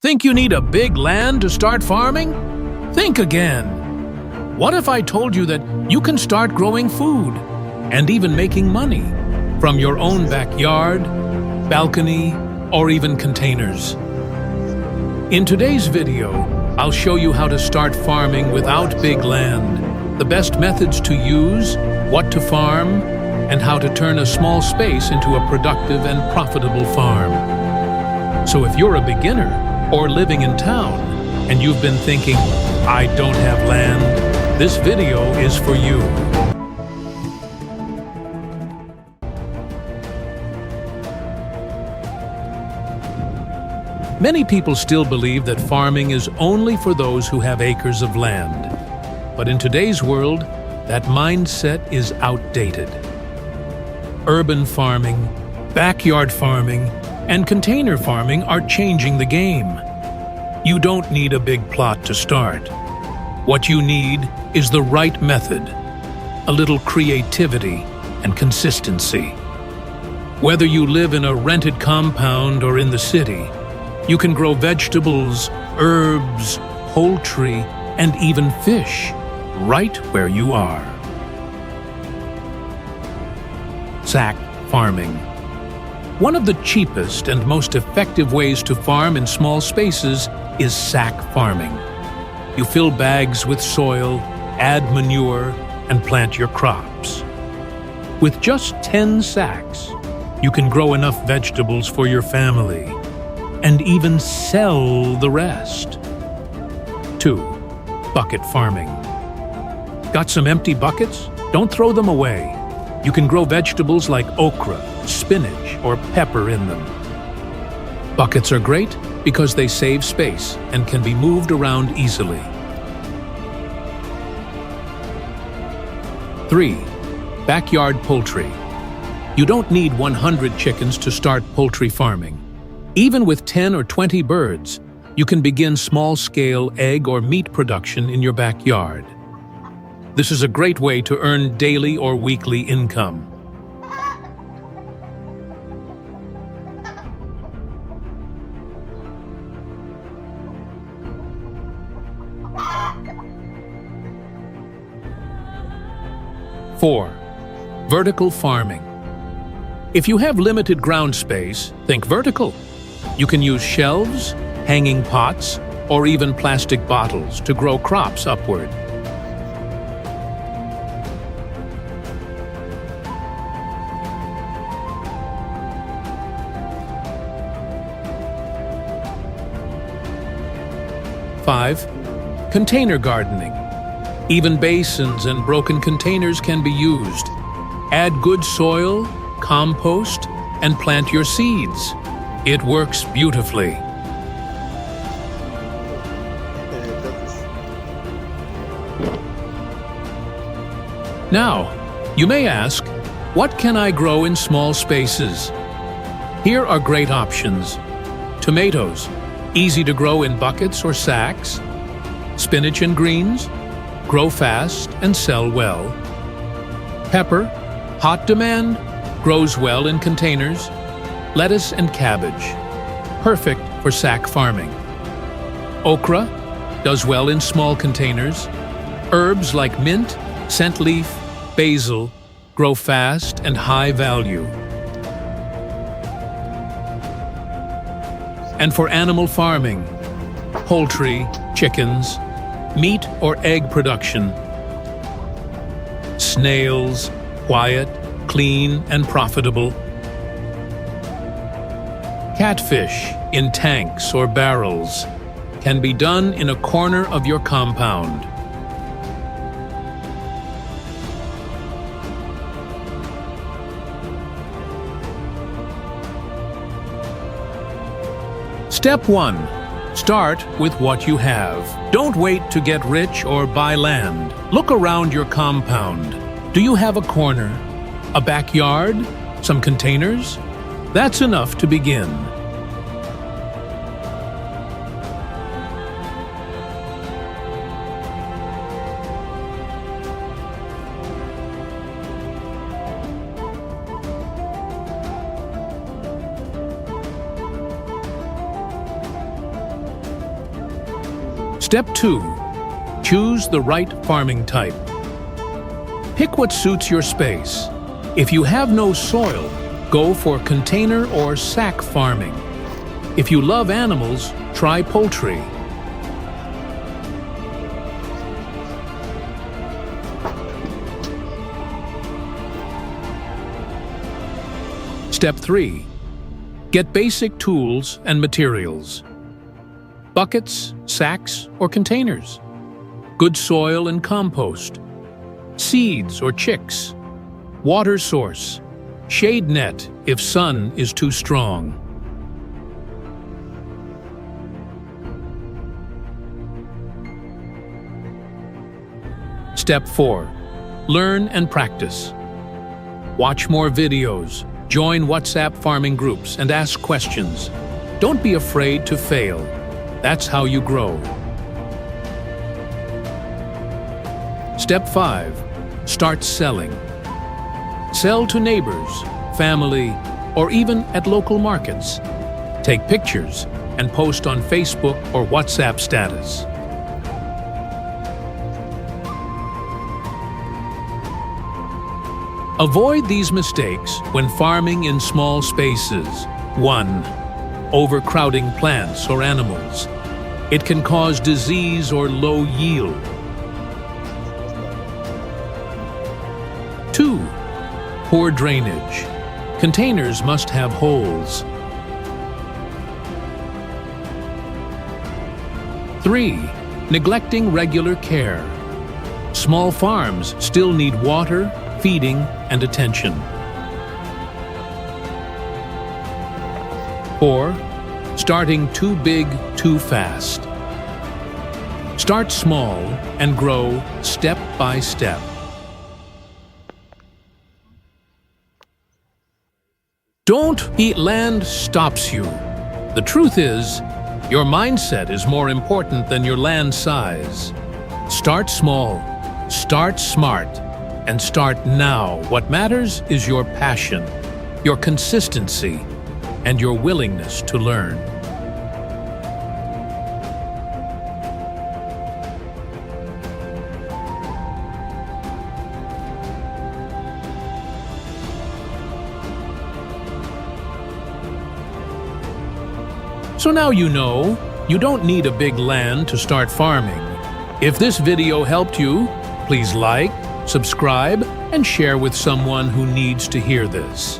Think you need a big land to start farming? Think again. What if I told you that you can start growing food and even making money from your own backyard, balcony, or even containers? In today's video, I'll show you how to start farming without big land, the best methods to use, what to farm, and how to turn a small space into a productive and profitable farm. So if you're a beginner or living in town and you've been thinking, I don't have land, this video is for you. Many people still believe that farming is only for those who have acres of land. But in today's world, that mindset is outdated. Urban farming, backyard farming, and container farming are changing the game. You don't need a big plot to start. What you need is the right method, a little creativity and consistency. Whether you live in a rented compound or in the city, you can grow vegetables, herbs, poultry, and even fish right where you are. Sack farming. One of the cheapest and most effective ways to farm in small spaces is sack farming. You fill bags with soil, add manure, and plant your crops. With just 10 sacks, you can grow enough vegetables for your family and even sell the rest. 2. Bucket farming. Got some empty buckets? Don't throw them away. You can grow vegetables like okra, spinach, or pepper in them. Buckets are great because they save space and can be moved around easily. 3. Backyard poultry. You don't need 100 chickens to start poultry farming. Even with 10 or 20 birds, you can begin small-scale egg or meat production in your backyard. This is a great way to earn daily or weekly income. Four. Vertical farming. If you have limited ground space, think vertical. You can use shelves, hanging pots, or even plastic bottles to grow crops upward. Five. Container gardening. Even basins and broken containers can be used. Add good soil, compost, and plant your seeds. It works beautifully. Now, you may ask, what can I grow in small spaces? Here are great options. Tomatoes, easy to grow in buckets or sacks. Spinach and greens, grow fast and sell well. Pepper, hot demand, grows well in containers. Lettuce and cabbage, perfect for sack farming. Okra, does well in small containers. Herbs like mint, scent leaf, basil, grow fast and high value. And for animal farming, poultry, chickens, meat or egg production. Snails, quiet, clean, and profitable. Catfish in tanks or barrels can be done in a corner of your compound. Step 1. Start with what you have. Don't wait to get rich or buy land. Look around your compound. Do you have a corner? A backyard? Some containers? That's enough to begin. Step 2. Choose the right farming type. Pick what suits your space. If you have no soil, go for container or sack farming. If you love animals, try poultry. Step 3. Get basic tools and materials. Buckets, sacks, or containers. Good soil and compost. Seeds or chicks. Water source. Shade net if sun is too strong. Step 4. Learn and practice. Watch more videos, join WhatsApp farming groups, and ask questions. Don't be afraid to fail. That's how you grow. Step 5. Start selling. Sell to neighbors, family, or even at local markets. Take pictures and post on Facebook or WhatsApp status. Avoid these mistakes when farming in small spaces. 1. Overcrowding plants or animals. It can cause disease or low yield. 2. Poor drainage. Containers must have holes. 3. Neglecting regular care. Small farms still need water, feeding, and attention. 4. Starting too big too fast. Start small and grow step by step. Don't eat land stops you. The truth is, your mindset is more important than your land size. Start small, start smart, and start now. What matters is your passion, your consistency, and your willingness to learn. So now you know, you don't need a big land to start farming. If this video helped you, please like, subscribe, and share with someone who needs to hear this.